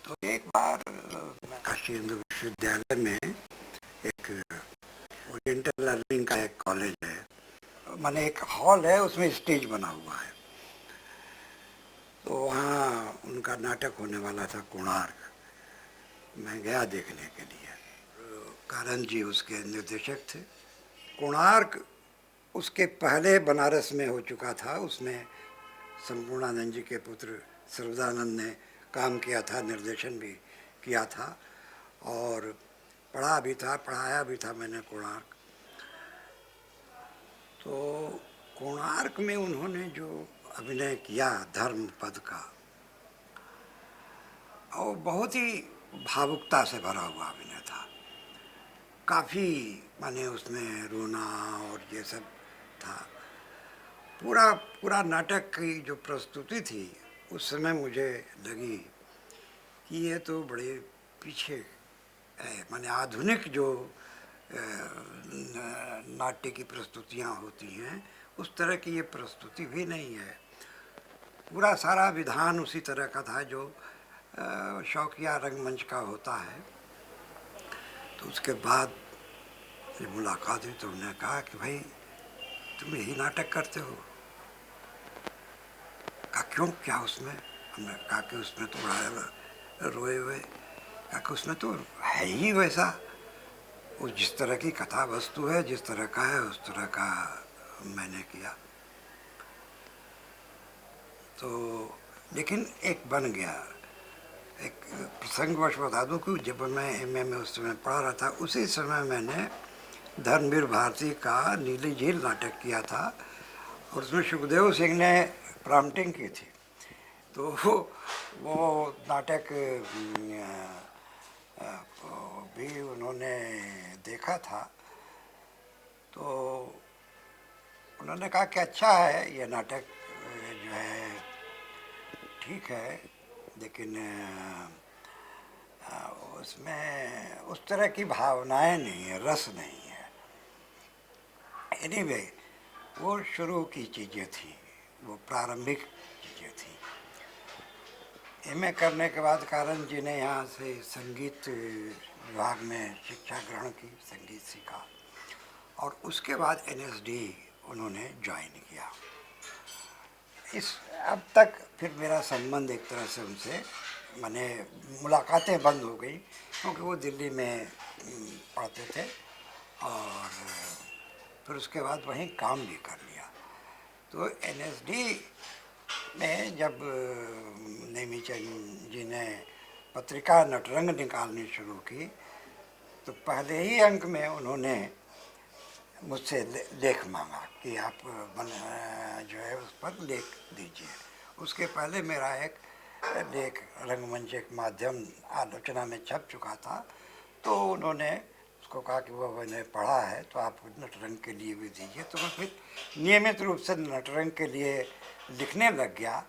तो एक बार काशी हिंदू विश्वविद्यालय में एक ओरिएंटल लर्निंग का एक कॉलेज है, माने एक हॉल है, उसमें स्टेज बना हुआ है। तो वहाँ उनका नाटक होने वाला था कोणार्क। मैं गया देखने के लिए। कारण जी उसके निर्देशक थे। कोणार्क उसके पहले बनारस में हो चुका था, उसमें संपूर्णानंद जी के पुत्र सर्वदानंद ने काम किया था, निर्देशन भी किया था और पढ़ा भी था, पढ़ाया भी था मैंने कोणार्क। तो कोणार्क में उन्होंने जो अभिनय किया धर्मपद का, और बहुत ही भावुकता से भरा हुआ अभिनय था। काफ़ी माने उसमें रोना और ये सब था। पूरा पूरा नाटक की जो प्रस्तुति थी उस समय मुझे लगी कि ये तो बड़े पीछे है। माने आधुनिक जो नाट्य की प्रस्तुतियाँ होती हैं उस तरह की ये प्रस्तुति भी नहीं है। पूरा सारा विधान उसी तरह का था जो शौकिया रंगमंच का होता है। तो उसके बाद जब मुलाकात हुई तो उन्होंने कहा कि भाई तुम यही नाटक करते हो? कहा क्यों, क्या उसमें? हमने कहा कि उसमें तो बड़ा रोए हुए। कहा कि उसमें तो है ही वैसा, वो जिस तरह की कथा वस्तु है, जिस तरह का है उस तरह का मैंने किया। तो लेकिन एक बन गया। एक प्रसंगवश बता दूं कि जब मैं एमए में उस समय पढ़ा रहा था, उसी समय मैंने धर्मवीर भारती का नीली झील नाटक किया था और उसमें सुखदेव सिंह ने प्रॉम्प्टिंग की थी। तो वो नाटक भी उन्होंने देखा था। तो उन्होंने कहा कि अच्छा है ये नाटक जो है, ठीक है, लेकिन उसमें उस तरह की भावनाएं नहीं है, रस नहीं है। एनीवे वो शुरू की चीज़ें थी, वो प्रारंभिक चीज़ें थी। एमए करने के बाद कारण जी ने यहाँ से संगीत विभाग में शिक्षा ग्रहण की, संगीत सीखा और उसके बाद एनएसडी उन्होंने ज्वाइन किया। इस अब तक फिर मेरा संबंध एक तरह से उनसे, माने मुलाकातें बंद हो गई क्योंकि वो दिल्ली में पढ़ते थे और फिर उसके बाद वहीं काम भी कर लिया। तो एनएसडी में जब नेमीचंद जी ने पत्रिका नटरंग निकालनी शुरू की तो पहले ही अंक में उन्होंने मुझसे लेख मांगा कि आप जो है उस पर लेख दीजिए। उसके पहले मेरा एक लेख रंगमंच एक माध्यम आलोचना में छप चुका था, तो उन्होंने उसको कहा कि वो मैंने पढ़ा है तो आप नटरंग के लिए भी दीजिए। तो मैं फिर नियमित रूप से नटरंग के लिए लिखने लग गया।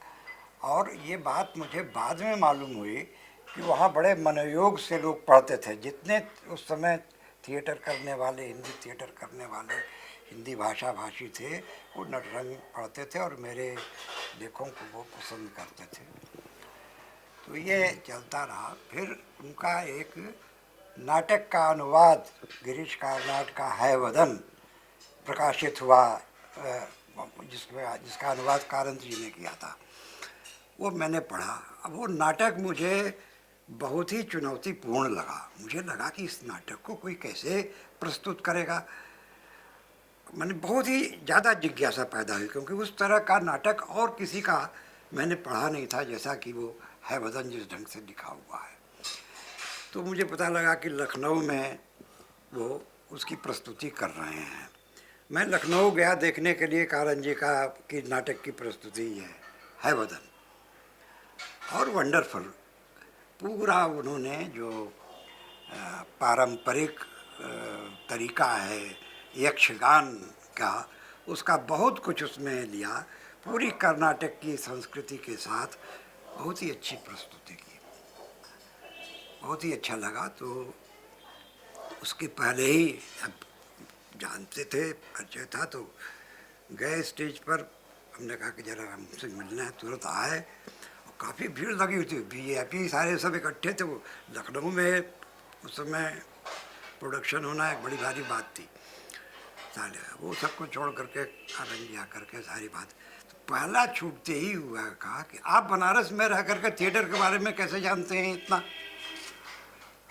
और ये बात मुझे बाद में मालूम हुई कि वहाँ बड़े मनोयोग से लोग पढ़ते थे। जितने उस समय थिएटर करने वाले, हिंदी थिएटर करने वाले हिंदी भाषा भाषी थे, वो नटरंग पढ़ते थे और मेरे लेखों को वो पसंद करते थे। तो ये चलता रहा। फिर उनका एक नाटक का अनुवाद गिरीश कार्नाड का है वदन प्रकाशित हुआ, जिसका अनुवाद कारंत जी ने किया था, वो मैंने पढ़ा। अब वो नाटक मुझे बहुत ही चुनौतीपूर्ण लगा। मुझे लगा कि इस नाटक को कोई कैसे प्रस्तुत करेगा। मैंने बहुत ही ज़्यादा जिज्ञासा पैदा हुई क्योंकि उस तरह का नाटक और किसी का मैंने पढ़ा नहीं था जैसा कि वो है वदन जिस ढंग से लिखा हुआ है। तो मुझे पता लगा कि लखनऊ में वो उसकी प्रस्तुति कर रहे हैं। मैं लखनऊ गया देखने के लिए कारण जी का कि नाटक की प्रस्तुति है वदन, और वंडरफुल पूरा उन्होंने जो पारंपरिक तरीका है यक्षगान का, उसका बहुत कुछ उसमें लिया। पूरी कर्नाटक की संस्कृति के साथ बहुत ही अच्छी प्रस्तुति की, बहुत ही अच्छा लगा। तो उसके पहले ही अब जानते थे, परिचय था, तो गए स्टेज पर। हमने कहा कि ज़रा हमसे मिलना है, तुरंत आए और काफ़ी भीड़ लगी हुई थी, वीआईपी सारे सब इकट्ठे थे। वो लखनऊ में उस समय प्रोडक्शन होना एक बड़ी भारी बात थी। साले वो सबको छोड़ करके आनंद जा करके सारी बात, तो पहला छूटते ही हुआ कहा कि आप बनारस में रह करके थिएटर के बारे में कैसे जानते हैं इतना।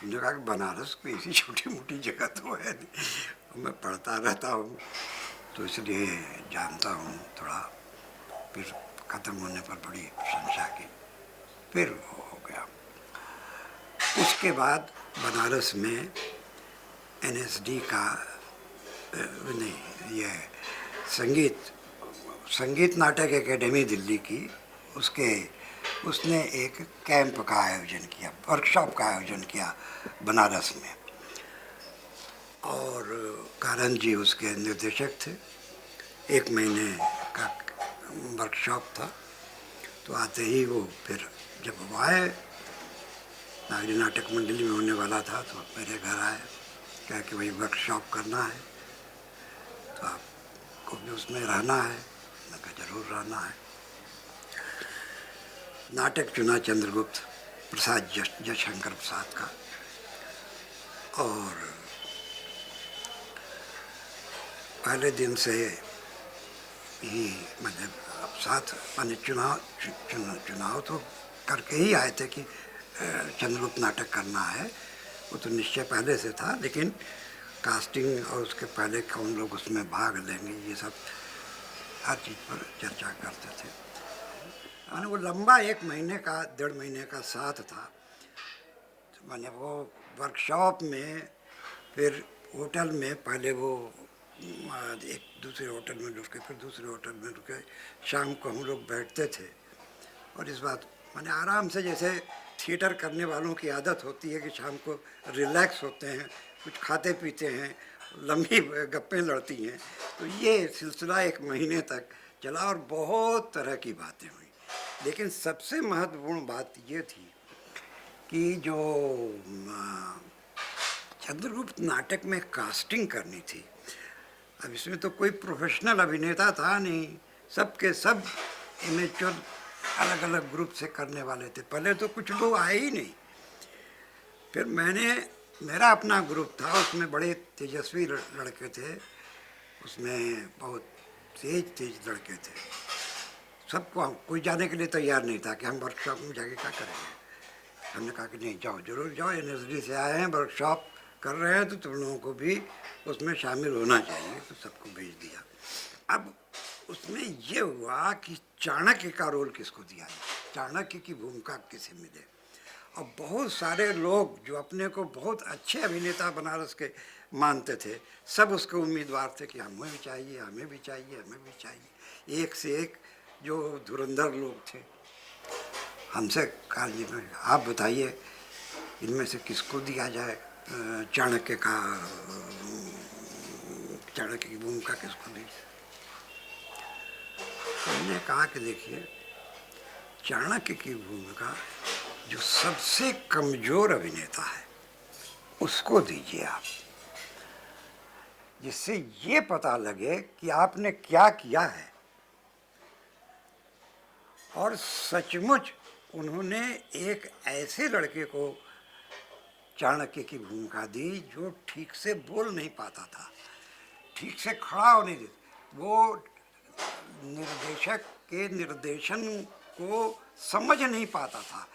उन्होंने कहा कि बनारस कोई ऐसी छोटी मोटी जगह तो है नहीं, मैं पढ़ता रहता हूँ तो इसलिए जानता हूँ थोड़ा। फिर ख़त्म होने पर बड़ी प्रशंसा की, फिर वो हो गया। उसके बाद बनारस में एनएसडी का नहीं, ये संगीत नाटक एकेडमी दिल्ली की, उसने एक कैंप का आयोजन किया, वर्कशॉप का आयोजन किया बनारस में, और कारन जी उसके निर्देशक थे। 1 महीने का वर्कशॉप था। तो आते ही वो फिर जब वो आए, नागरी नाटक मंडली में होने वाला था, तो मेरे घर आए, कहा कि भाई वर्कशॉप करना है तो आपको भी उसमें रहना है। मैंने कहा जरूर रहना है। नाटक चुना चंद्रगुप्त प्रसाद जयशंकर प्रसाद का, और पहले दिन से ही मतलब साथ मैंने चुनाव तो करके ही आए थे कि चंद्रगुप्त नाटक करना है। वो तो निश्चय पहले से था, लेकिन कास्टिंग और उसके पहले कौन लोग उसमें भाग लेंगे, ये सब हर चीज़ पर चर्चा करते थे। मैंने वो लंबा 1 महीने का 1.5 महीने का साथ था। तो मैंने वो वर्कशॉप में, फिर होटल में, पहले वो एक दूसरे होटल में रुके, फिर दूसरे होटल में रुके, शाम को हम लोग बैठते थे। और इस बात मैंने आराम से, जैसे थिएटर करने वालों की आदत होती है कि शाम को रिलैक्स होते हैं, कुछ खाते पीते हैं, लंबी गप्पें लड़ती हैं, तो ये सिलसिला 1 महीने तक चला और बहुत तरह की बातें हुई। लेकिन सबसे महत्वपूर्ण बात ये थी कि जो चंद्रगुप्त नाटक में कास्टिंग करनी थी, अब इसमें तो कोई प्रोफेशनल अभिनेता था नहीं, सब के सब एमेच्योर अलग अलग ग्रुप से करने वाले थे। पहले तो कुछ लोग आए ही नहीं। फिर मेरा अपना ग्रुप था, उसमें बड़े तेजस्वी लड़के थे, उसमें बहुत तेज लड़के थे। सबको कोई जाने के लिए तैयार नहीं था कि हम वर्कशॉप में जाके क्या करेंगे। हमने कहा कि नहीं, जाओ, जरूर जाओ, एनएसडी से आए हैं, वर्कशॉप कर रहे हैं, तो तुम लोगों को भी उसमें शामिल होना चाहिए। तो सबको भेज दिया। अब उसमें ये हुआ कि चाणक्य का रोल किसको दिया जाए, चाणक्य की भूमिका किसे मिले। और बहुत सारे लोग जो अपने को बहुत अच्छे अभिनेता बनारस के मानते थे, सब उसके उम्मीदवार थे कि हमें भी चाहिए, हमें भी चाहिए, हमें भी चाहिए। एक से एक जो धुरंधर लोग थे। हमसे कहा जी, आप बताइए इनमें से किसको दिया जाए चाणक्य की भूमिका किसको दी। हमने कहा कि देखिए, चाणक्य की भूमिका जो सबसे कमजोर अभिनेता है उसको दीजिए आप, जिससे ये पता लगे कि आपने क्या किया है। और सचमुच उन्होंने एक ऐसे लड़के को चाणक्य की भूमिका दी जो ठीक से बोल नहीं पाता था, ठीक से खड़ा होने दे, वो निर्देशक के निर्देशन को समझ नहीं पाता था,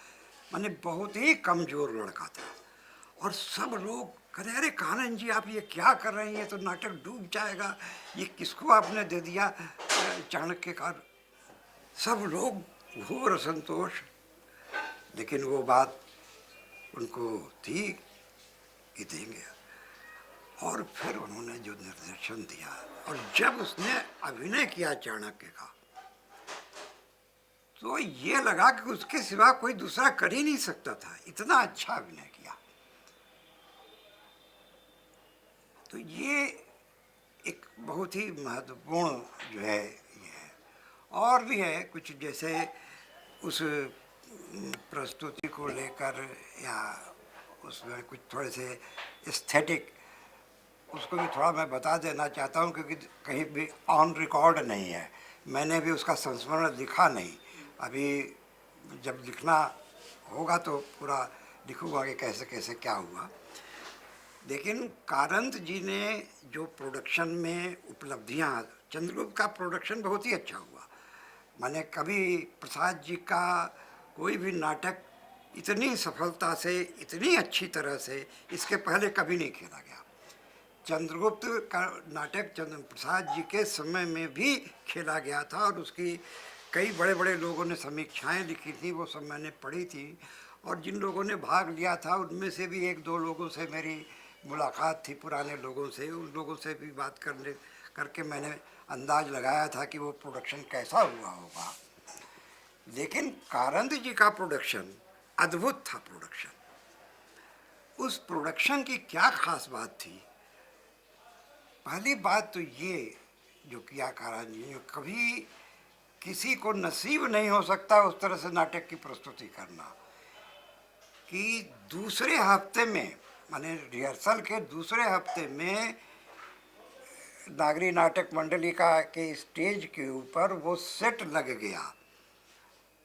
माने बहुत ही कमजोर लड़का था। और सब लोग कहते, अरे कानन जी आप ये क्या कर रहे हैं, ये तो नाटक डूब जाएगा, ये किसको आपने दे दिया चाणक्य का। सब लोग घोर असंतोष, लेकिन वो बात उनको थी कि देंगे। और फिर उन्होंने जो निर्देशन दिया, और जब उसने अभिनय किया चाणक्य का, तो ये लगा कि उसके सिवा कोई दूसरा कर ही नहीं सकता था, इतना अच्छा अभिनय किया। तो ये एक बहुत ही महत्वपूर्ण जो है ये है। और भी है कुछ, जैसे उस प्रस्तुति को लेकर या उसमें कुछ थोड़े से एस्थेटिक, उसको भी थोड़ा मैं बता देना चाहता हूँ, क्योंकि कहीं भी ऑन रिकॉर्ड नहीं है, मैंने भी उसका संस्मरण लिखा नहीं। अभी जब लिखना होगा तो पूरा लिखूंगा कि कैसे कैसे क्या हुआ। लेकिन कारंत जी ने जो प्रोडक्शन में उपलब्धियां, चंद्रगुप्त का प्रोडक्शन बहुत ही अच्छा हुआ। मैंने कभी प्रसाद जी का कोई भी नाटक इतनी सफलता से, इतनी अच्छी तरह से इसके पहले कभी नहीं खेला गया। चंद्रगुप्त का नाटक चंद्र प्रसाद जी के समय में भी खेला गया था और उसकी कई बड़े बड़े लोगों ने समीक्षाएं लिखी थी, वो सब मैंने पढ़ी थी। और जिन लोगों ने भाग लिया था उनमें से भी एक दो लोगों से मेरी मुलाकात थी, पुराने लोगों से। उन लोगों से भी बात करके मैंने अंदाज लगाया था कि वो प्रोडक्शन कैसा हुआ होगा। लेकिन कारंत जी का प्रोडक्शन अद्भुत था। उस प्रोडक्शन की क्या खास बात थी? पहली बात तो ये जो किया कारंत जी ने, कभी किसी को नसीब नहीं हो सकता उस तरह से नाटक की प्रस्तुति करना कि दूसरे हफ्ते में, माने रिहर्सल के दूसरे हफ्ते में नागरी नाटक मंडली का के स्टेज के ऊपर वो सेट लग गया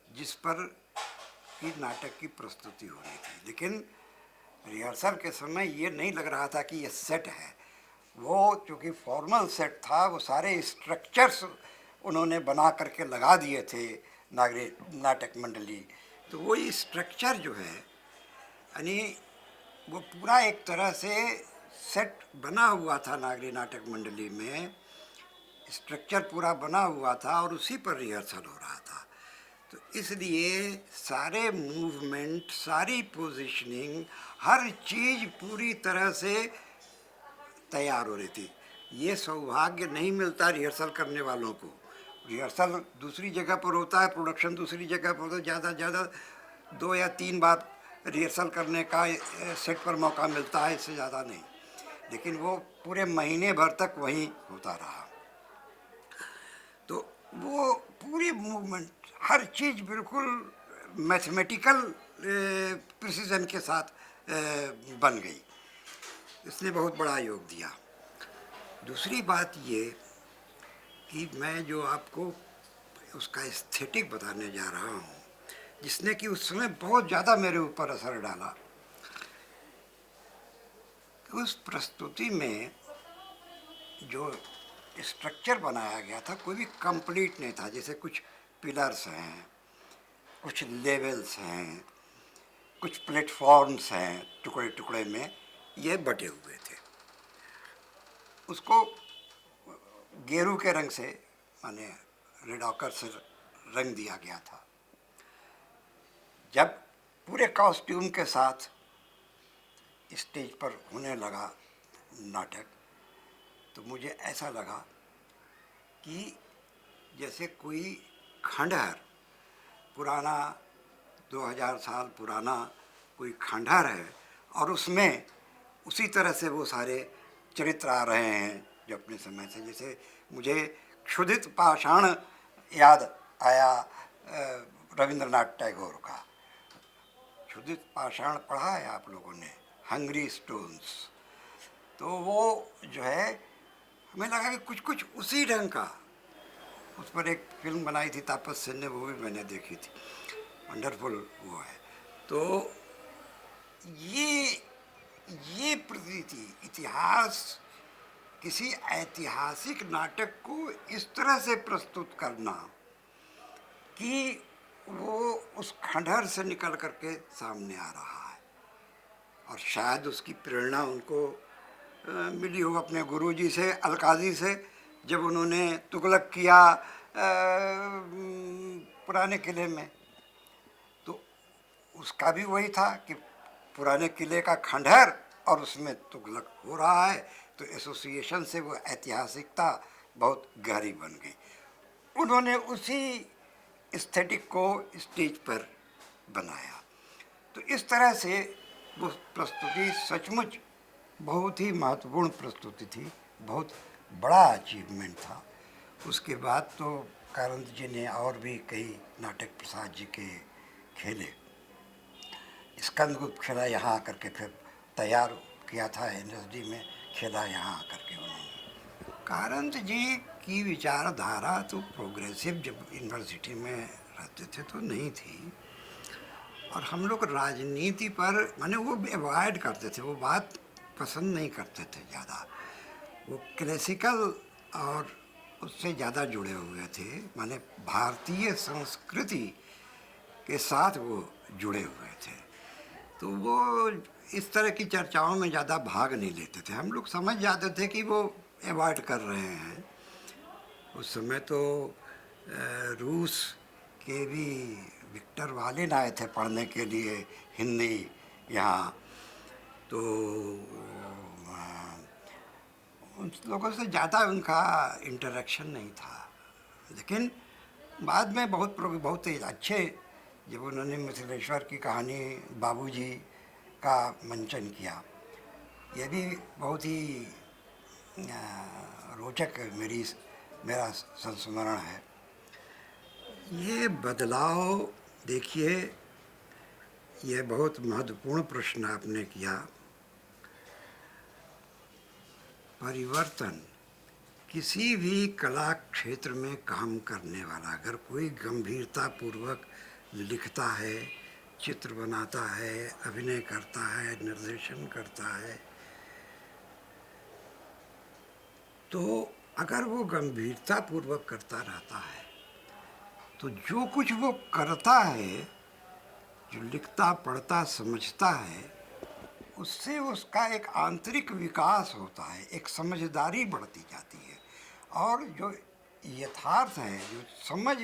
जिस पर कि नाटक की प्रस्तुति होनी थी। लेकिन रिहर्सल के समय ये नहीं लग रहा था कि ये सेट है। वो चूँकि फॉर्मल सेट था, वो सारे स्ट्रक्चर्स उन्होंने बना करके लगा दिए थे नागरी नाटक मंडली। तो वो स्ट्रक्चर जो है, यानी वो पूरा एक तरह से सेट बना हुआ था नागरी नाटक मंडली में, स्ट्रक्चर पूरा बना हुआ था और उसी पर रिहर्सल हो रहा था। तो इसलिए सारे मूवमेंट, सारी पोजीशनिंग, हर चीज़ पूरी तरह से तैयार हो रही थी। ये सौभाग्य नहीं मिलता रिहर्सल करने वालों को। रिहर्सल दूसरी जगह पर होता है, प्रोडक्शन दूसरी जगह पर होता है। ज़्यादा से ज़्यादा 2 या 3 बार रिहर्सल करने का सेट पर मौका मिलता है, इससे ज़्यादा नहीं। लेकिन वो पूरे महीने भर तक वहीं होता रहा। तो वो पूरी मूवमेंट, हर चीज़ बिल्कुल मैथमेटिकल प्रिसीजन के साथ बन गई। इसने बहुत बड़ा योग दिया। दूसरी बात ये कि मैं जो आपको उसका एस्थेटिक बताने जा रहा हूँ, जिसने कि उस समय बहुत ज़्यादा मेरे ऊपर असर डाला, उस प्रस्तुति में जो स्ट्रक्चर बनाया गया था कोई भी कंप्लीट नहीं था। जैसे कुछ पिलर्स हैं, कुछ लेवल्स हैं, कुछ प्लेटफॉर्म्स हैं, टुकड़े टुकड़े में ये बटे हुए थे। उसको गेरू के रंग से, माने रेड ऑकर से रंग दिया गया था। जब पूरे कॉस्ट्यूम के साथ स्टेज पर होने लगा नाटक, तो मुझे ऐसा लगा कि जैसे कोई खंडहर, पुराना 2000 साल पुराना कोई खंडहर है और उसमें उसी तरह से वो सारे चरित्र आ रहे हैं जो अपने समय से। जैसे मुझे क्षुधित पाषाण याद आया रविंद्रनाथ टैगोर का। क्षुधित पाषाण पढ़ा है आप लोगों ने, हंग्री स्टोन्स। तो वो जो है, हमें लगा कि कुछ कुछ उसी ढंग का। उस पर एक फिल्म बनाई थी तापस सेन ने, वो भी मैंने देखी थी, वंडरफुल वो है। तो ये प्रतीति, इतिहास, किसी ऐतिहासिक नाटक को इस तरह से प्रस्तुत करना कि वो उस खंडहर से निकल करके सामने आ रहा है। और शायद उसकी प्रेरणा उनको मिली हो अपने गुरुजी से, अलकाजी से, जब उन्होंने तुगलक किया पुराने किले में। तो उसका भी वही था कि पुराने किले का खंडहर और उसमें तुगलक हो रहा है, तो एसोसिएशन से वो ऐतिहासिकता बहुत गहरी बन गई। उन्होंने उसी एस्थेटिक को स्टेज पर बनाया। तो इस तरह से वो प्रस्तुति सचमुच बहुत ही महत्वपूर्ण प्रस्तुति थी, बहुत बड़ा अचीवमेंट था। उसके बाद तो कारंत जी ने और भी कई नाटक प्रसाद जी के खेले। स्कंदगुप्त खेला यहाँ आकर के, फिर तैयार किया था एनएसडी में, खेला यहाँ आकर के उन्होंने। कारंत जी की विचारधारा तो प्रोग्रेसिव जब यूनिवर्सिटी में रहते थे तो नहीं थी, और हम लोग राजनीति पर माने वो अवॉइड करते थे, वो बात पसंद नहीं करते थे ज़्यादा। वो क्लासिकल और उससे ज़्यादा जुड़े हुए थे, माने भारतीय संस्कृति के साथ वो जुड़े हुए थे। तो वो इस तरह की चर्चाओं में ज़्यादा भाग नहीं लेते थे। हम लोग समझ जाते थे कि वो अवॉइड कर रहे हैं। उस समय तो रूस के भी विक्टर वालिन आए थे पढ़ने के लिए हिंदी यहाँ। तो उन लोगों से ज़्यादा उनका इंटरेक्शन नहीं था। लेकिन बाद में बहुत ही अच्छे, जब उन्होंने मिथिलेश्वर की कहानी बाबूजी का मंचन किया, ये भी बहुत ही रोचक मेरा संस्मरण है। ये बदलाव देखिए, ये बहुत महत्वपूर्ण प्रश्न आपने किया। परिवर्तन, किसी भी कला क्षेत्र में काम करने वाला अगर कोई गंभीरता पूर्वक लिखता है, चित्र बनाता है, अभिनय करता है, निर्देशन करता है, तो अगर वो गंभीरता पूर्वक करता रहता है तो जो कुछ वो करता है, जो लिखता पढ़ता समझता है, उससे उसका एक आंतरिक विकास होता है, एक समझदारी बढ़ती जाती है। और जो यथार्थ है, जो समझ,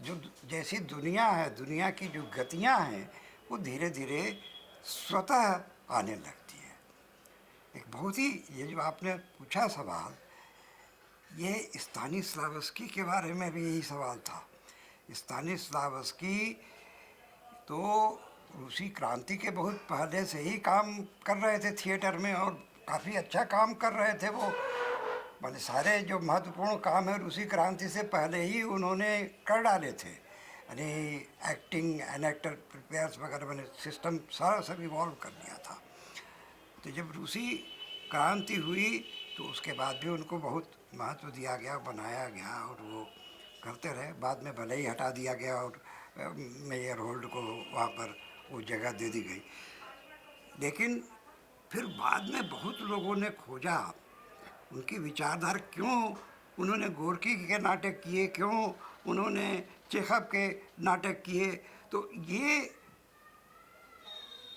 जो जैसी दुनिया है, दुनिया की जो गतियां हैं, वो धीरे धीरे स्वतः आने लगती है। एक बहुत ही, ये जो आपने पूछा सवाल, ये स्तानिस्लावस्की के बारे में भी यही सवाल था। स्तानिस्लावस्की तो रूसी क्रांति के बहुत पहले से ही काम कर रहे थे थिएटर में, और काफ़ी अच्छा काम कर रहे थे वो। मैंने सारे जो महत्वपूर्ण काम है रूसी क्रांति से पहले ही उन्होंने कर डाले थे, यानी एक्टिंग एंड एक्टर प्रिपेयर्स वगैरह, मैंने सिस्टम सारा सब इवॉल्व कर दिया था। तो जब रूसी क्रांति हुई तो उसके बाद भी उनको बहुत महत्व दिया गया, बनाया गया, और वो करते रहे। बाद में भले ही हटा दिया गया और मेयर होल्ड को वहाँ पर वो जगह दे दी गई। लेकिन फिर बाद में बहुत लोगों ने खोजा उनकी विचारधारा, क्यों उन्होंने गोरकी के नाटक किए, क्यों उन्होंने चेखव के नाटक किए। तो ये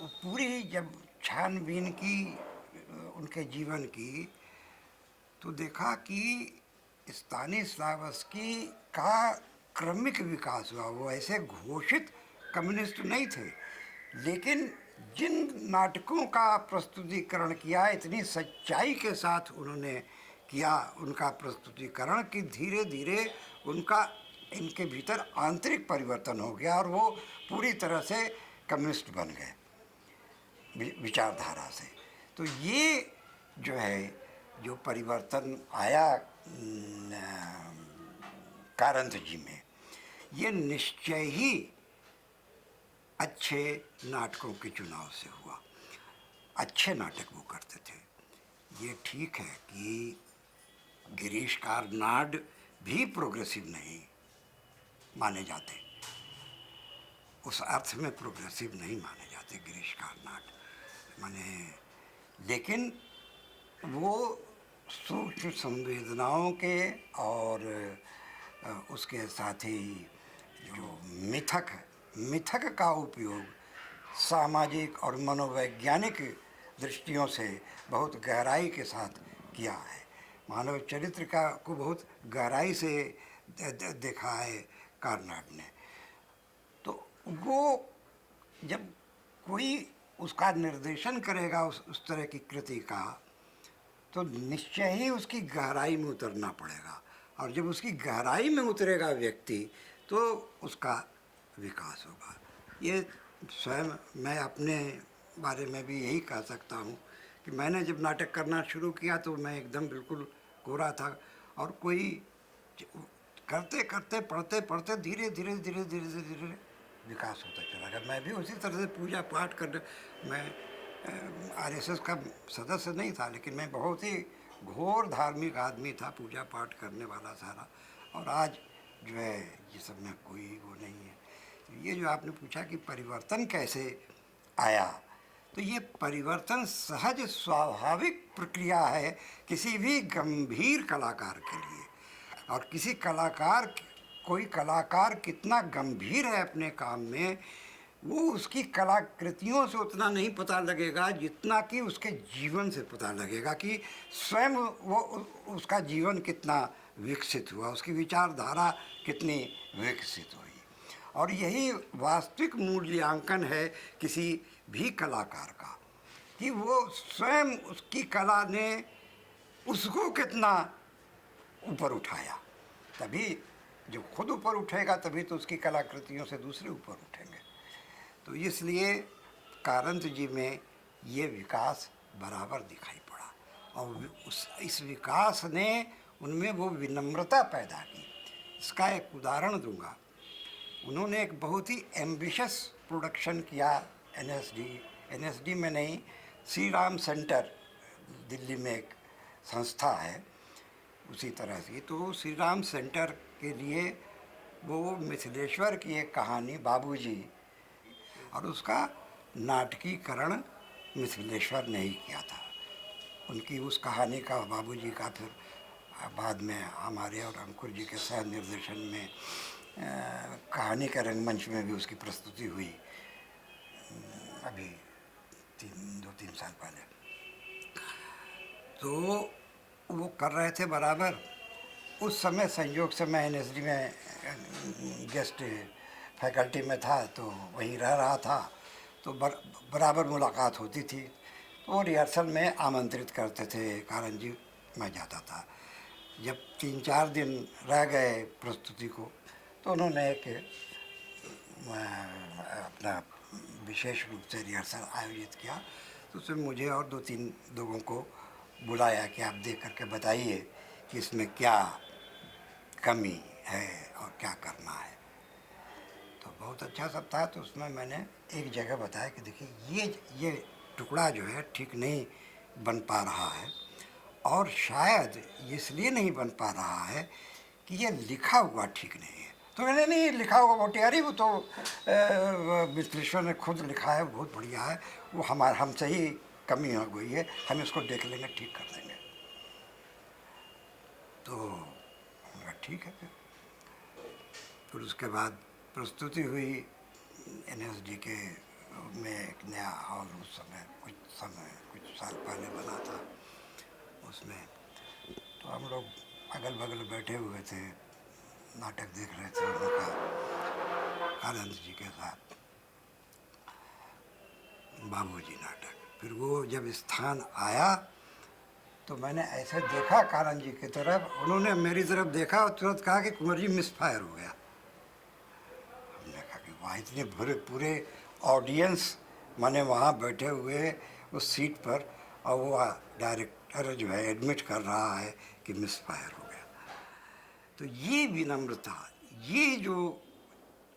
पूरी जब छानबीन की उनके जीवन की, तो देखा कि स्तानिस्लावस्की का क्रमिक विकास हुआ। वो ऐसे घोषित कम्युनिस्ट नहीं थे, लेकिन जिन नाटकों का प्रस्तुतिकरण किया, इतनी सच्चाई के साथ उन्होंने किया उनका प्रस्तुतिकरण, कि धीरे धीरे उनका इनके भीतर आंतरिक परिवर्तन हो गया और वो पूरी तरह से कम्युनिस्ट बन गए विचारधारा से। तो ये जो है, जो परिवर्तन आया कारंत जी में, ये निश्चय ही अच्छे नाटकों के चुनाव से हुआ। अच्छे नाटक वो करते थे। ये ठीक है कि गिरीश कार्नाड भी प्रोग्रेसिव नहीं माने जाते, उस अर्थ में प्रोग्रेसिव नहीं माने जाते गिरीश कार्नाड माने, लेकिन वो सूक्ष्म संवेदनाओं के और उसके साथ ही जो मिथक का उपयोग सामाजिक और मनोवैज्ञानिक दृष्टियों से बहुत गहराई के साथ किया है। मानव चरित्र का को बहुत गहराई से देखा है कार्नाड ने। तो वो जब कोई उसका निर्देशन करेगा उस तरह की कृति का, तो निश्चय ही उसकी गहराई में उतरना पड़ेगा, और जब उसकी गहराई में उतरेगा व्यक्ति तो उसका विकास होगा। ये स्वयं मैं अपने बारे में भी यही कह सकता हूँ कि मैंने जब नाटक करना शुरू किया तो मैं एकदम बिल्कुल कोरा था, और कोई करते करते पढ़ते पढ़ते धीरे धीरे धीरे धीरे धीरे धीरे विकास होता चला गया। मैं भी उसी तरह से पूजा पाठ कर, मैं आरएसएस का सदस्य नहीं था, लेकिन मैं बहुत ही घोर धार्मिक आदमी था, पूजा पाठ करने वाला सारा। और आज जो है ये सब में कोई वो नहीं है। ये जो आपने पूछा कि परिवर्तन कैसे आया, तो ये परिवर्तन सहज स्वाभाविक प्रक्रिया है किसी भी गंभीर कलाकार के लिए। और किसी कलाकार, कोई कलाकार कितना गंभीर है अपने काम में, वो उसकी कलाकृतियों से उतना नहीं पता लगेगा जितना कि उसके जीवन से पता लगेगा कि स्वयं वो उसका जीवन कितना विकसित हुआ, उसकी विचारधारा कितनी विकसित हुई। और यही वास्तविक मूल्यांकन है किसी भी कलाकार का, कि वो स्वयं उसकी कला ने उसको कितना ऊपर उठाया। तभी जब खुद ऊपर उठेगा तभी तो उसकी कलाकृतियों से दूसरे ऊपर उठेंगे। तो इसलिए कारंत जी में ये विकास बराबर दिखाई पड़ा, और इस विकास ने उनमें वो विनम्रता पैदा की। इसका एक उदाहरण दूंगा। उन्होंने एक बहुत ही एम्बिशियस प्रोडक्शन किया एनएसडी में नहीं, श्री राम सेंटर दिल्ली में एक संस्था है उसी तरह से। तो श्री राम सेंटर के लिए वो मिथिलेश्वर की एक कहानी बाबूजी, और उसका नाटकीकरण मिथिलेश्वर ने ही किया था। उनकी उस कहानी का, बाबूजी का, फिर बाद में हमारे और अंकुर जी के सह निर्देशन में कहानी के रंगमंच में भी उसकी प्रस्तुति हुई अभी 2-3 साल पहले। तो वो कर रहे थे बराबर। उस समय संयोग से मैं एनएसडी में गेस्ट फैकल्टी में था, तो वहीं रह रहा था, तो बराबर मुलाकात होती थी। तो रिहर्सल में आमंत्रित करते थे, कारंत जी, मैं जाता था। जब 3-4 दिन रह गए प्रस्तुति को, तो उन्होंने एक अपना विशेष रूप से रिहर्सल आयोजित किया। तो उसमें मुझे और 2-3 लोगों को बुलाया कि आप देख करके बताइए कि इसमें क्या कमी है और क्या करना है। तो बहुत अच्छा सब था। तो उसमें मैंने एक जगह बताया कि देखिए ये टुकड़ा जो है ठीक नहीं बन पा रहा है, और शायद इसलिए नहीं बन पा रहा है कि ये लिखा हुआ ठीक नहीं है। तो मैंने, नहीं लिखा हुआ वो तैयारी, वो तो विश्लेषण ने खुद लिखा है, बहुत बढ़िया है, वो हमसे ही कमी हो गई है, हम इसको देख लेंगे, ठीक कर देंगे। तो ठीक है। फिर उसके बाद प्रस्तुति हुई एनएसडी के में, एक नया हॉल उस समय कुछ साल पहले बना था उसमें। तो हम लोग अगल बगल बैठे हुए थे, नाटक देख रहे थे उनका कारंत जी के साथ, बाबूजी नाटक। फिर वो जब स्थान आया तो मैंने ऐसे देखा कारंत जी की तरफ, उन्होंने मेरी तरफ देखा और तुरंत कहा कि कुंवर जी मिस फायर हो गया। हमने कहा कि वाह, इतने पूरे ऑडियंस माने वहाँ बैठे हुए उस सीट पर, और वो डायरेक्टर जो है एडमिट कर रहा है कि मिस फायर हो गया। तो ये विनम्रता, ये जो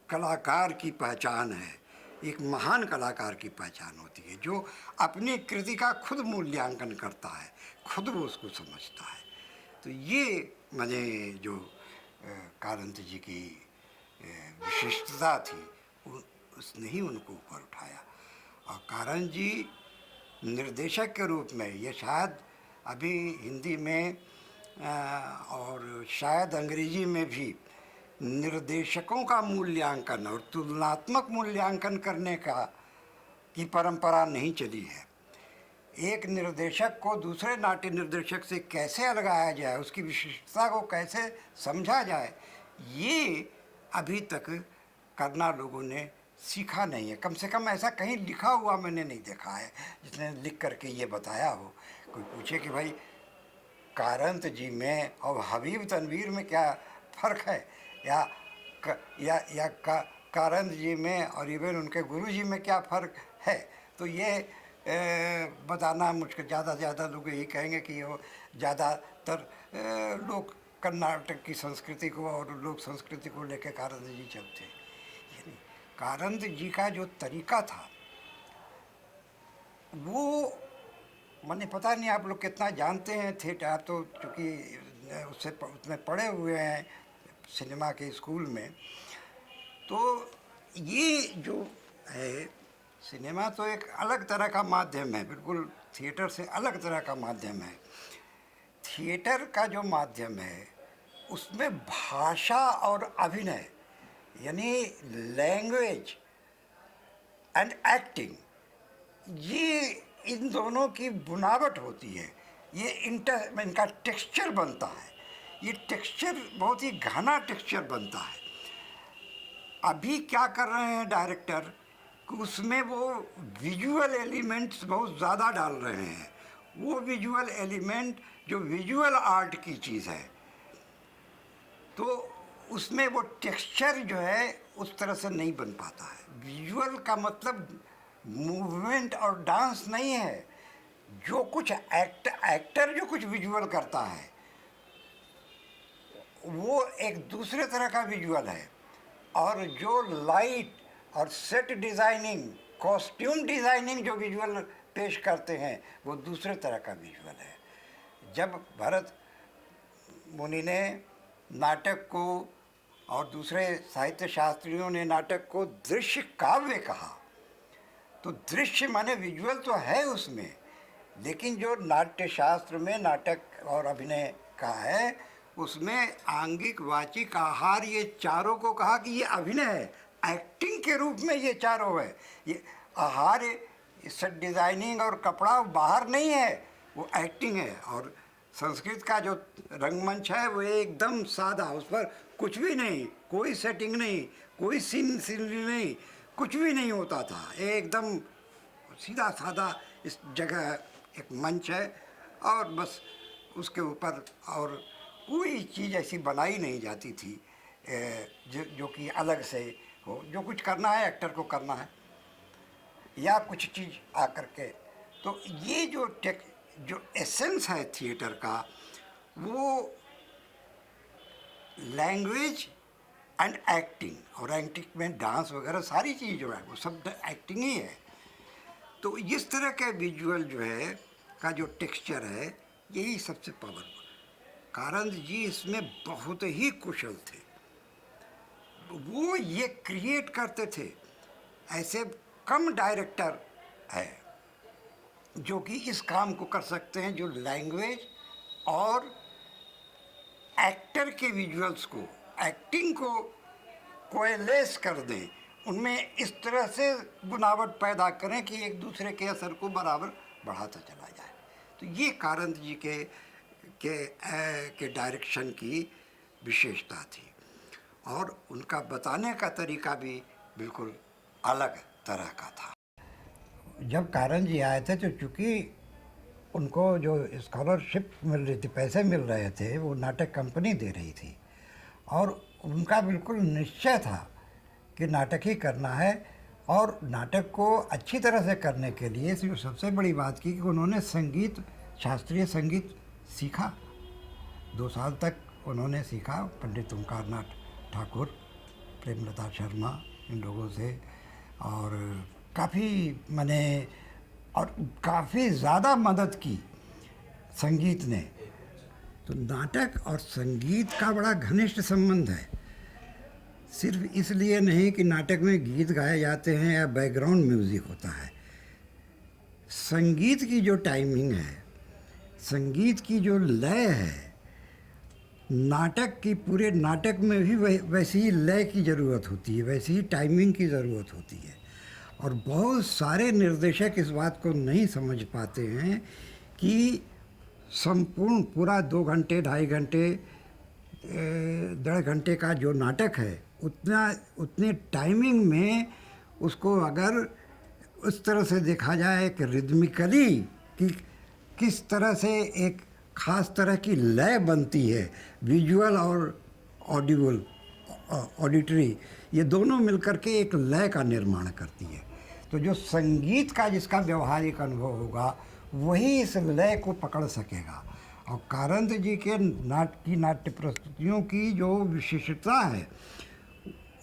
कलाकार की पहचान है, एक महान कलाकार की पहचान होती है, जो अपनी कृति का खुद मूल्यांकन करता है, खुद वो उसको समझता है। तो ये मैंने जो कारंत जी की विशिष्टता थी, उसने ही उनको ऊपर उठाया। और कारंत जी निर्देशक के रूप में, ये शायद अभी हिंदी में और शायद अंग्रेजी में भी निर्देशकों का मूल्यांकन और तुलनात्मक मूल्यांकन करने की परंपरा नहीं चली है। एक निर्देशक को दूसरे नाट्य निर्देशक से कैसे अलगाया जाए, उसकी विशिष्टता को कैसे समझा जाए, ये अभी तक करना लोगों ने सीखा नहीं है। कम से कम ऐसा कहीं लिखा हुआ मैंने नहीं देखा है जिसने लिख करके ये बताया हो। कोई पूछे कि भाई कारंत जी में और हबीब तनवीर में क्या फ़र्क है, या कारंत जी में और इवन उनके गुरु जी में क्या फ़र्क है, तो ये बताना मुश्किल। ज़्यादा से ज़्यादा लोग यही कहेंगे कि वो ज़्यादातर लोग कर्नाटक की संस्कृति को और लोक संस्कृति को लेकर कारंत जी चलते हैं। यानी कारंत जी का जो तरीका था वो, मैंने पता नहीं आप लोग कितना जानते हैं थिएटर, आप तो चूँकि उसमें पढ़े हुए हैं सिनेमा के स्कूल में। तो ये जो है, सिनेमा तो एक अलग तरह का माध्यम है, बिल्कुल थिएटर से अलग तरह का माध्यम है। थिएटर का जो माध्यम है उसमें भाषा और अभिनय यानी लैंग्वेज एंड एक्टिंग, ये इन दोनों की बुनावट होती है। ये इनका टेक्सचर बनता है। ये टेक्सचर बहुत ही घना टेक्सचर बनता है। अभी क्या कर रहे हैं डायरेक्टर कि उसमें वो विजुअल एलिमेंट्स बहुत ज़्यादा डाल रहे हैं। वो विजुअल एलिमेंट जो विजुअल आर्ट की चीज़ है, तो उसमें वो टेक्सचर जो है उस तरह से नहीं बन पाता है। विजुअल का मतलब मूवमेंट और डांस नहीं है। जो कुछ एक्टर जो कुछ विजुअल करता है वो एक दूसरे तरह का विजुअल है, और जो लाइट और सेट डिज़ाइनिंग, कॉस्ट्यूम डिज़ाइनिंग जो विजुअल पेश करते हैं वो दूसरे तरह का विजुअल है। जब भरत मुनि ने नाटक को और दूसरे साहित्य शास्त्रियों ने नाटक को दृश्य काव्य कहा, तो दृश्य माने विजुअल तो है उसमें, लेकिन जो नाट्य शास्त्र में नाटक और अभिनय का है उसमें आंगिक, वाचिक, आहार, ये चारों को कहा कि ये अभिनय है, एक्टिंग के रूप में ये चारों है। ये आहार, सेट डिज़ाइनिंग और कपड़ा बाहर नहीं है, वो एक्टिंग है। और संस्कृत का जो रंगमंच है वो एकदम सादा, उस पर कुछ भी नहीं, कोई सेटिंग नहीं, कोई सीनरी नहीं, कुछ भी नहीं होता था, एकदम सीधा सादा इस जगह एक मंच है और बस उसके ऊपर और कोई चीज़ ऐसी बनाई नहीं जाती थी जो कि अलग से हो। जो कुछ करना है एक्टर को करना है या कुछ चीज़ आकर के। तो ये जो एसेंस है थिएटर का, वो लैंग्वेज एंड एक्टिंग, और एक्टिंग में डांस वगैरह सारी चीज़ जो है वो सब एक्टिंग ही है। तो इस तरह के विजुअल जो है का जो टेक्सचर है, यही सबसे पावरफुल। कारंत जी इसमें बहुत ही कुशल थे। वो ये क्रिएट करते थे। ऐसे कम डायरेक्टर है जो कि इस काम को कर सकते हैं, जो लैंग्वेज और एक्टर के विजुअल्स को, एक्टिंग को कोएलेस कर दें, उनमें इस तरह से बुनावट पैदा करें कि एक दूसरे के असर को बराबर बढ़ाता चला जाए। तो ये कारंत जी के डायरेक्शन की विशेषता थी, और उनका बताने का तरीका भी बिल्कुल अलग तरह का था। जब कारंत जी आए थे तो चूँकि उनको जो स्कॉलरशिप मिल रही थी, पैसे मिल रहे थे, वो नाटक कंपनी दे रही थी, और उनका बिल्कुल निश्चय था कि नाटक ही करना है। और नाटक को अच्छी तरह से करने के लिए जो सबसे बड़ी बात की कि उन्होंने संगीत, शास्त्रीय संगीत सीखा। 2 साल तक उन्होंने सीखा पंडित ओंकारनाथ ठाकुर, प्रेमलता शर्मा, इन लोगों से, और काफ़ी मैंने और काफ़ी ज़्यादा मदद की संगीत ने। तो नाटक और संगीत का बड़ा घनिष्ठ संबंध है। सिर्फ इसलिए नहीं कि नाटक में गीत गाए जाते हैं या बैकग्राउंड म्यूज़िक होता है। संगीत की जो टाइमिंग है, संगीत की जो लय है, नाटक की, पूरे नाटक में भी वैसी ही लय की ज़रूरत होती है, वैसी ही टाइमिंग की ज़रूरत होती है। और बहुत सारे निर्देशक इस बात को नहीं समझ पाते हैं कि संपूर्ण पूरा 2 घंटे, 2.5 घंटे, 1.5 घंटे का जो नाटक है, उतने टाइमिंग में उसको अगर उस तरह से देखा जाए कि रिदमिकली कि किस तरह से एक ख़ास तरह की लय बनती है, विजुअल और ऑडिबल, ऑडिटरी, ये दोनों मिलकर के एक लय का निर्माण करती है। तो जो संगीत का जिसका व्यवहारिक अनुभव होगा वही इस लय को पकड़ सकेगा। और कारंत जी के नाट्य प्रस्तुतियों की जो विशेषता है,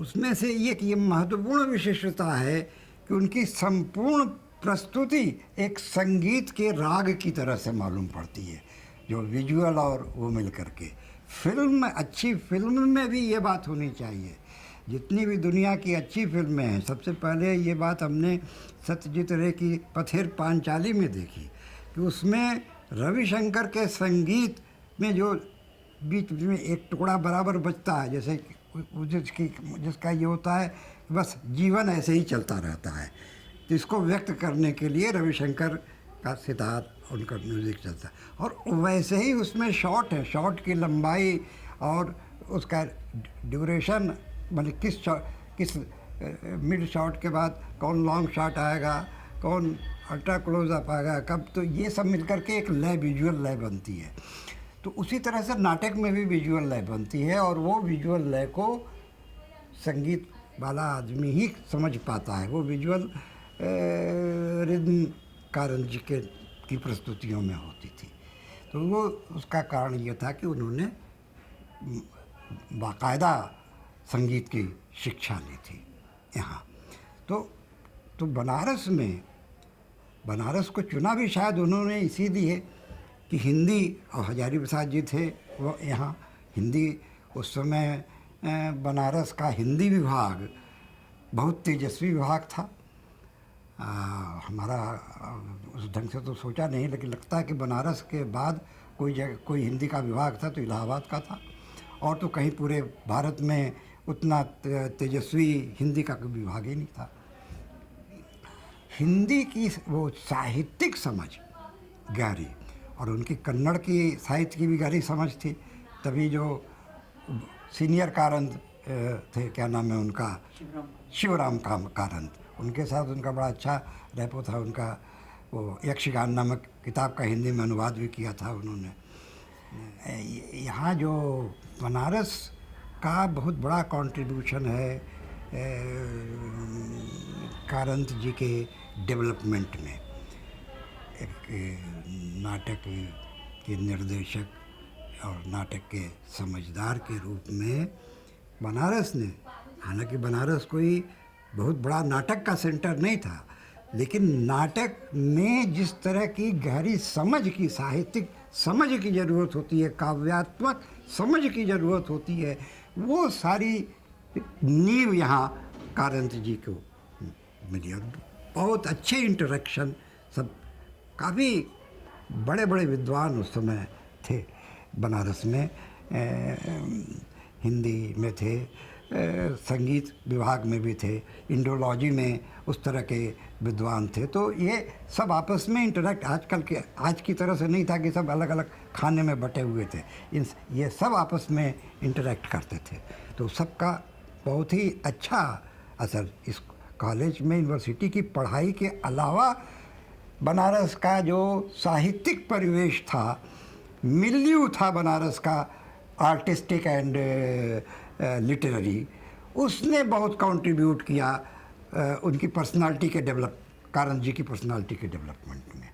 उसमें से ये महत्वपूर्ण विशेषता है कि उनकी संपूर्ण प्रस्तुति एक संगीत के राग की तरह से मालूम पड़ती है, जो विजुअल और वो मिल करके। फिल्म, अच्छी फिल्म में भी ये बात होनी चाहिए जितनी भी दुनिया की अच्छी फिल्में हैं, सबसे पहले ये बात हमने सत्यजीत रे की पथेर पांचाली में देखी कि उसमें रविशंकर के संगीत में जो बीच में एक टुकड़ा बराबर बजता है, जैसे जिसका ये होता है बस जीवन ऐसे ही चलता रहता है, तो इसको व्यक्त करने के लिए रविशंकर का सितार, उनका म्यूज़िक चलता है। और वैसे ही उसमें शॉट है, शॉट की लंबाई और उसका ड्यूरेशन, मतलब किस मिड शॉट के बाद कौन लॉन्ग शॉट आएगा, कौन अल्ट्रा क्लोजअप आएगा कब, तो ये सब मिलकर के एक लय, विजुअल लय बनती है। तो उसी तरह से नाटक में भी विजुअल लय बनती है, और वो विजुअल लय को संगीत वाला आदमी ही समझ पाता है। वो विजुअल रिद्म कारंत जी की प्रस्तुतियों में होती थी। तो वो उसका कारण ये था कि उन्होंने बाकायदा संगीत की शिक्षा ली थी यहाँ। तो बनारस को चुना भी शायद उन्होंने इसीलिए कि हिंदी, और हजारी प्रसाद जी थे वो यहाँ हिंदी, उस समय बनारस का हिंदी विभाग बहुत तेजस्वी विभाग था। हमारा उस ढंग से तो सोचा नहीं, लेकिन लगता है कि बनारस के बाद कोई हिंदी का विभाग था तो इलाहाबाद का था, और तो कहीं पूरे भारत में उतना तेजस्वी हिंदी का कोई विभाग ही नहीं था। हिंदी की वो साहित्यिक समझ गहरी, और उनकी कन्नड़ की साहित्य की भी गहरी समझ थी। तभी जो सीनियर कारंत थे, क्या नाम है उनका, शिवराम कारंत, उनके साथ उनका बड़ा अच्छा रैपो था। उनका वो यक्षगान नामक किताब का हिंदी में अनुवाद भी किया था उन्होंने। यहाँ जो बनारस का बहुत बड़ा कंट्रीब्यूशन है कारंत जी के डेवलपमेंट में। एक नाटक के निर्देशक और नाटक के समझदार के रूप में बनारस ने, हालांकि बनारस कोई बहुत बड़ा नाटक का सेंटर नहीं था, लेकिन नाटक में जिस तरह की गहरी समझ की, साहित्यिक समझ की ज़रूरत होती है, काव्यात्मक समझ की ज़रूरत होती है, वो सारी नींव यहाँ कारंत जी को मिली। और बहुत अच्छे इंटरेक्शन, सब काफ़ी बड़े बड़े विद्वान उस समय थे बनारस में, हिंदी में थे, संगीत विभाग में भी थे, इंडोलॉजी में उस तरह के विद्वान थे। तो ये सब आपस में इंटरेक्ट, आज की तरह से नहीं था कि सब अलग अलग खाने में बटे हुए थे। ये सब आपस में इंटरेक्ट करते थे। तो सबका बहुत ही अच्छा असर इस कॉलेज में, यूनिवर्सिटी की पढ़ाई के अलावा बनारस का जो साहित्यिक परिवेश था, मिल्यू था बनारस का, आर्टिस्टिक एंड लिटरेरी, उसने बहुत कंट्रीब्यूट किया उनकी पर्सनालिटी के कारंत जी की पर्सनालिटी के डेवलपमेंट में।